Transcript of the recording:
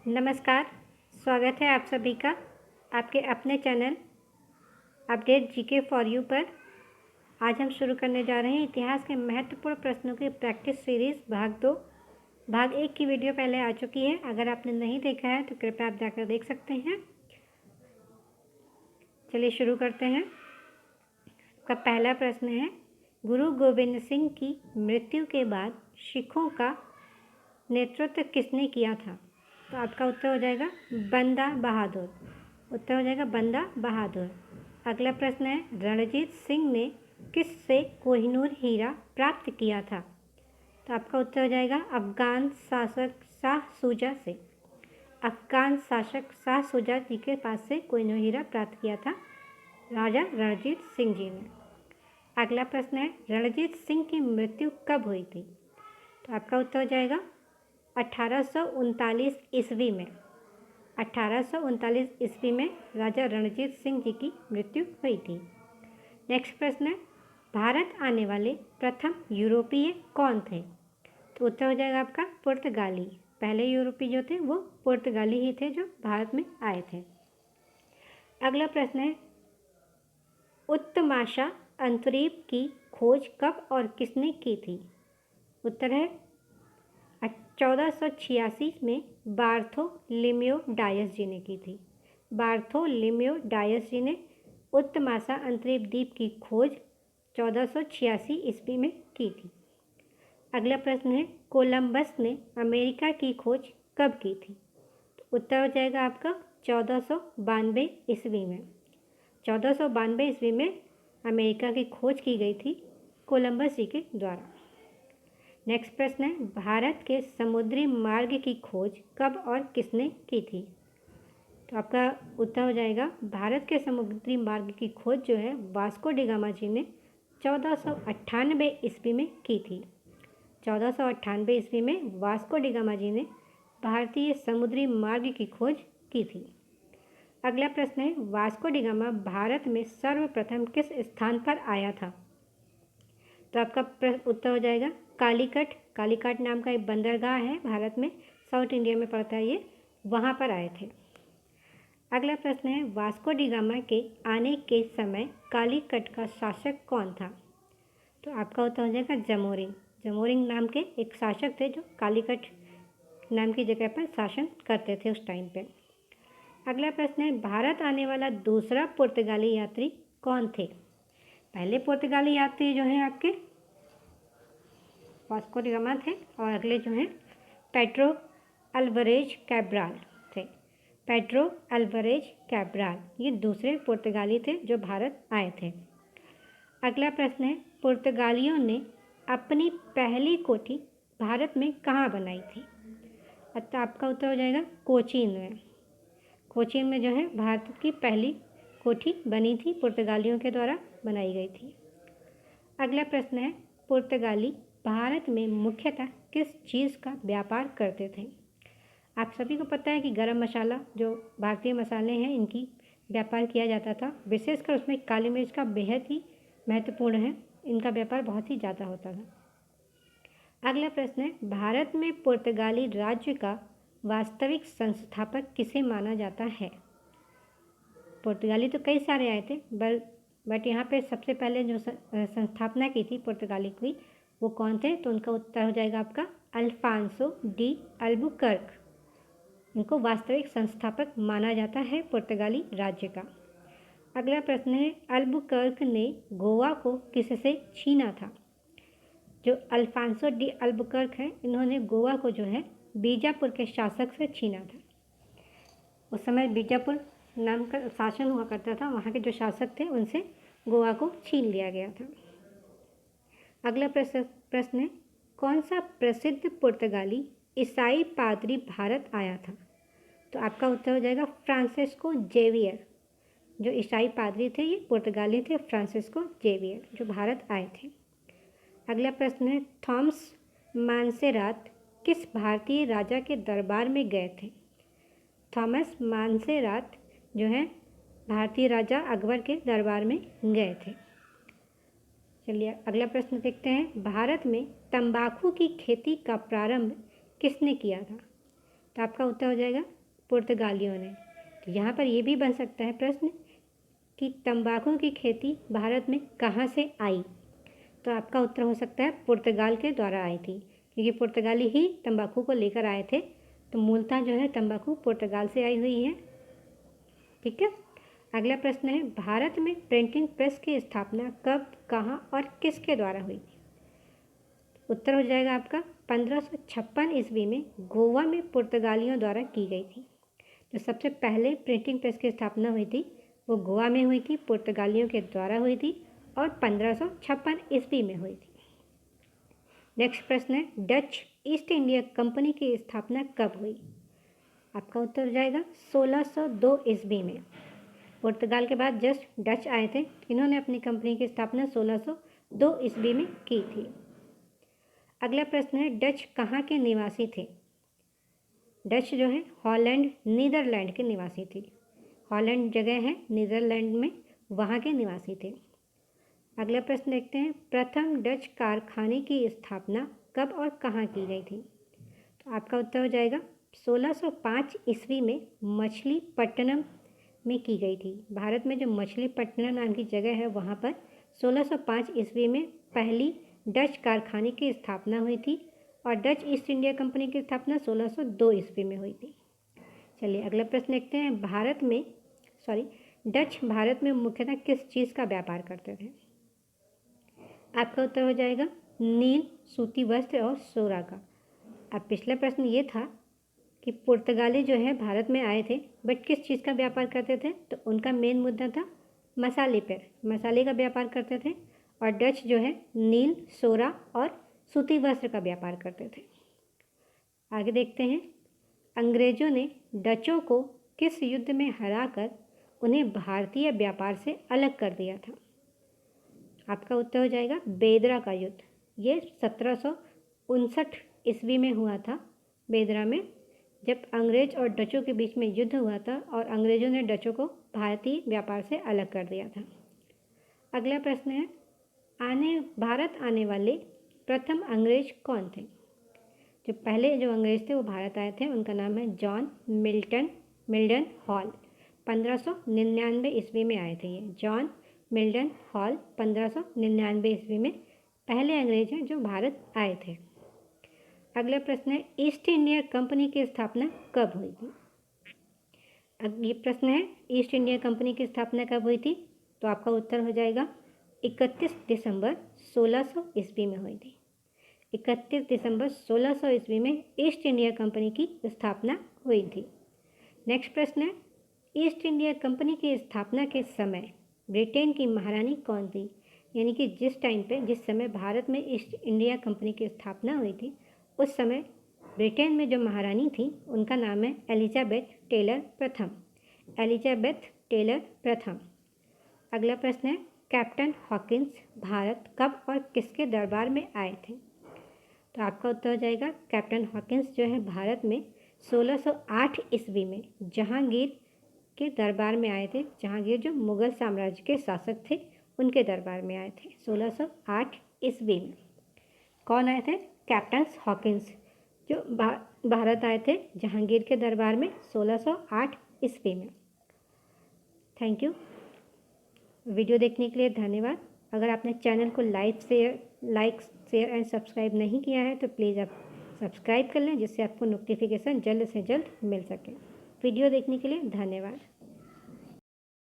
नमस्कार। स्वागत है आप सभी का आपके अपने channel update GK for you पर। आज हम शुरू करने जा रहे हैं इतिहास के महत्वपूर्ण प्रश्नों की प्रैक्टिस सीरीज़ भाग 2। भाग 1 की वीडियो पहले आ चुकी है, अगर आपने नहीं देखा है तो कृपया आप जाकर देख सकते हैं। चलिए शुरू करते हैं। आपका पहला प्रश्न है, गुरु गोविंद सिंह की मृत्यु के बाद सिखों का नेतृत्व किसने किया था? तो आपका उत्तर हो जाएगा बंदा बहादुर। उत्तर हो जाएगा बंदा बहादुर। अगला प्रश्न है, रणजीत सिंह ने किससे कोहिनूर हीरा प्राप्त किया था? तो आपका उत्तर हो जाएगा अफगान शासक शाह शुजा से। अफगान शासक शाह शुजा जी के पास से कोहिनूर हीरा प्राप्त किया था राजा रणजीत सिंह जी ने। अगला प्रश्न है, रणजीत सिंह की मृत्यु कब हुई थी? तो आपका उत्तर हो जाएगा 1839 ईस्वी में। 1839 ईस्वी में राजा रणजीत सिंह जी की मृत्यु हुई थी। नेक्स्ट प्रश्न है, भारत आने वाले प्रथम यूरोपीय कौन थे? तो उत्तर हो जाएगा आपका पुर्तगाली। पहले यूरोपीय जो थे वो पुर्तगाली ही थे जो भारत में आए थे। अगला प्रश्न है, उत्तमाशा अंतरीप की खोज कब और किसने की थी? उत्तर है 1486 में बार्थोलोमेव डायस जी ने की थी। बार्थोलोमेव डायस जी ने उत्तमाशा अंतरीप द्वीप की खोज 1486 ईस्वी में की थी। अगला प्रश्न है, कोलंबस ने अमेरिका की खोज कब की थी? तो उत्तर हो जाएगा आपका 1492 ईस्वी में। 1492 ईस्वी में अमेरिका की खोज की गई थी कोलंबस जी के द्वारा। नेक्स्ट प्रश्न है, भारत के समुद्री मार्ग की खोज कब और किसने की थी? तो आपका उत्तर हो जाएगा भारत के समुद्री मार्ग की खोज जो है वास्को डी गामा जी ने 1498 ईस्वी में की थी। 1498 ईस्वी में वास्को डी गामा जी ने भारतीय समुद्री मार्ग की खोज की थी। अगला प्रश्न है, वास्को डी गामा भारत में सर्वप्रथम किस स्थान पर आया था? तो आपका उत्तर हो जाएगा कालीकट। कालीकट नाम का एक बंदरगाह है भारत में, साउथ इंडिया में पड़ता है ये, वहाँ पर आए थे। अगला प्रश्न है, वास्को डी गामा के आने के समय कालीकट का शासक कौन था? तो आपका उत्तर हो जाएगा जमोरिंग। जमोरिंग नाम के एक शासक थे जो कालीकट नाम की जगह पर शासन करते थे उस टाइम पे। अगला प्रश्न है, भारत आने वाला दूसरा पुर्तगाली यात्री कौन थे? पहले पुर्तगाली यात्री जो हैं आपके वास्को डी गामा थे और अगले जो हैं पेड्रो अल्वारेज कैब्राल थे। पेड्रो अल्वारेज कैब्राल ये दूसरे पुर्तगाली थे जो भारत आए थे। अगला प्रश्न है, पुर्तगालियों ने अपनी पहली कोठी भारत में कहाँ बनाई थी? तो आपका उत्तर हो जाएगा कोचीन में। कोचीन में जो है भारत की पहली कोठी बनी थी, पुर्तगालियों के द्वारा बनाई गई थी। अगला प्रश्न है, पुर्तगाली भारत में मुख्यतः किस चीज़ का व्यापार करते थे? आप सभी को पता है कि गरम मसाला जो भारतीय मसाले हैं इनकी व्यापार किया जाता था, विशेषकर उसमें काली मिर्च का बेहद ही महत्वपूर्ण है, इनका व्यापार बहुत ही ज़्यादा होता था। अगला प्रश्न है, भारत में पुर्तगाली राज्य का वास्तविक संस्थापक किसे माना जाता है? पुर्तगाली तो कई सारे आए थे बट यहाँ पे सबसे पहले जो संस्थापना की थी पुर्तगाली की वो कौन थे? तो उनका उत्तर हो जाएगा आपका अल्फांसो डी अल्बुकर्क। इनको वास्तविक संस्थापक माना जाता है पुर्तगाली राज्य का। अगला प्रश्न है, अल्बुकर्क ने गोवा को किससे छीना था? जो अल्फांसो डी अल्बुकर्क हैं इन्होंने गोवा को जो है बीजापुर के शासक से छीना था। उस समय बीजापुर नाम का शासन हुआ करता था, वहाँ के जो शासक थे उनसे गोवा को छीन लिया गया था। अगला प्रश्न है, कौन सा प्रसिद्ध पुर्तगाली ईसाई पादरी भारत आया था? तो आपका उत्तर हो जाएगा फ्रांसिस्को जेवियर। जो ईसाई पादरी थे ये पुर्तगाली थे, फ्रांसिस्को जेवियर जो भारत आए थे। अगला प्रश्न है, थॉमस मानसेरात किस भारतीय राजा के दरबार में गए थे? थॉमस मानसेरात जो है भारतीय राजा अकबर के दरबार में गए थे। चलिए अगला प्रश्न देखते हैं, भारत में तंबाकू की खेती का प्रारंभ किसने किया था? तो आपका उत्तर हो जाएगा पुर्तगालियों ने। तो यहाँ पर ये भी बन सकता है प्रश्न कि तंबाकू की खेती भारत में कहाँ से आई। तो आपका उत्तर हो सकता है पुर्तगाल के द्वारा आई थी, क्योंकि पुर्तगाली ही तंबाकू को लेकर आए थे। तो मूलतः जो है तंबाकू पुर्तगाल से आई हुई है। ठीक है। अगला प्रश्न है, भारत में प्रिंटिंग प्रेस की स्थापना कब, कहाँ और किसके द्वारा हुई थी। उत्तर हो जाएगा आपका 1556 ईस्वी में गोवा में पुर्तगालियों द्वारा की गई थी। जो सबसे पहले प्रिंटिंग प्रेस की स्थापना हुई थी वो गोवा में हुई थी, पुर्तगालियों के द्वारा हुई थी और 1556 ईस्वी में हुई थी। नेक्स्ट प्रश्न है, डच ईस्ट इंडिया कंपनी की स्थापना कब हुई। आपका उत्तर हो जाएगा 1602 ईस्वी में। पुर्तगाल के बाद जस्ट डच आए थे, इन्होंने अपनी कंपनी की स्थापना 1602 ईस्वी में की थी। अगला प्रश्न है, डच कहाँ के निवासी थे। डच जो है हॉलैंड नीदरलैंड के निवासी थे। हॉलैंड जगह है नीदरलैंड में, वहाँ के निवासी थे। अगला प्रश्न देखते हैं, प्रथम डच कारखाने की स्थापना कब और कहाँ की गई थी। तो आपका उत्तर हो जाएगा 1605 ईस्वी में मछलीपट्टनम में की गई थी। भारत में जो मछलीपट्टनम नाम की जगह है वहाँ पर 1605 ईस्वी में पहली डच कारखाने की स्थापना हुई थी और डच ईस्ट इंडिया कंपनी की स्थापना 1602 ईस्वी में हुई थी। चलिए अगला प्रश्न देखते हैं, डच भारत में मुख्यतः किस चीज़ का व्यापार करते थे। आपका उत्तर हो जाएगा नील, सूती वस्त्र और सोरा का। अब पिछला प्रश्न ये था कि पुर्तगाली जो है भारत में आए थे बट किस चीज़ का व्यापार करते थे। तो उनका मेन मुद्दा था मसाले का व्यापार करते थे। और डच जो है नील, सोरा और सूती वस्त्र का व्यापार करते थे। आगे देखते हैं, अंग्रेजों ने डचों को किस युद्ध में हराकर उन्हें भारतीय व्यापार से अलग कर दिया था। आपका उत्तर हो जाएगा बेदरा का युद्ध। ये 1759 ईस्वी में हुआ था बेदरा में, जब अंग्रेज और डचों के बीच में युद्ध हुआ था और अंग्रेजों ने डचों को भारतीय व्यापार से अलग कर दिया था। अगला प्रश्न है, भारत आने वाले प्रथम अंग्रेज कौन थे। जो पहले जो अंग्रेज थे वो भारत आए थे, उनका नाम है जॉन मिल्टन हॉल। 1599 ईस्वी में आए थे ये जॉन मिल्टन हॉल। 1599 ईस्वी में पहले अंग्रेज हैं जो भारत आए थे। अगला प्रश्न है, ईस्ट इंडिया कंपनी की स्थापना कब हुई थी। अब ये प्रश्न है, ईस्ट इंडिया कंपनी की स्थापना कब हुई थी। तो आपका उत्तर हो जाएगा 31 दिसंबर 1600 ईस्वी में हुई थी। 31 दिसंबर 1600 ईस्वी में ईस्ट इंडिया कंपनी की स्थापना हुई थी। नेक्स्ट प्रश्न है, ईस्ट इंडिया कंपनी की स्थापना के समय ब्रिटेन की महारानी कौन थी। यानी कि जिस समय भारत में ईस्ट इंडिया कंपनी की स्थापना हुई थी उस समय ब्रिटेन में जो महारानी थी उनका नाम है एलिजाबेथ टेलर प्रथम। अगला प्रश्न है, कैप्टन हॉकिंस भारत कब और किसके दरबार में आए थे। तो आपका उत्तर हो जाएगा कैप्टन हॉकिंस जो है भारत में 1608 ईस्वी में जहांगीर के दरबार में आए थे। जहांगीर जो मुगल साम्राज्य के शासक थे उनके दरबार में आए थे 1608 ईस्वी में। कौन आए थे, कैप्टन हॉकिंस जो भारत आए थे जहांगीर के दरबार में 1608 ईस्वी में। Thank you. वीडियो देखने के लिए धन्यवाद। अगर आपने चैनल को लाइक शेयर एंड सब्सक्राइब नहीं किया है तो प्लीज़ आप सब्सक्राइब कर लें, जिससे आपको नोटिफिकेशन जल्द से जल्द मिल सके। वीडियो देखने के लिए धन्यवाद।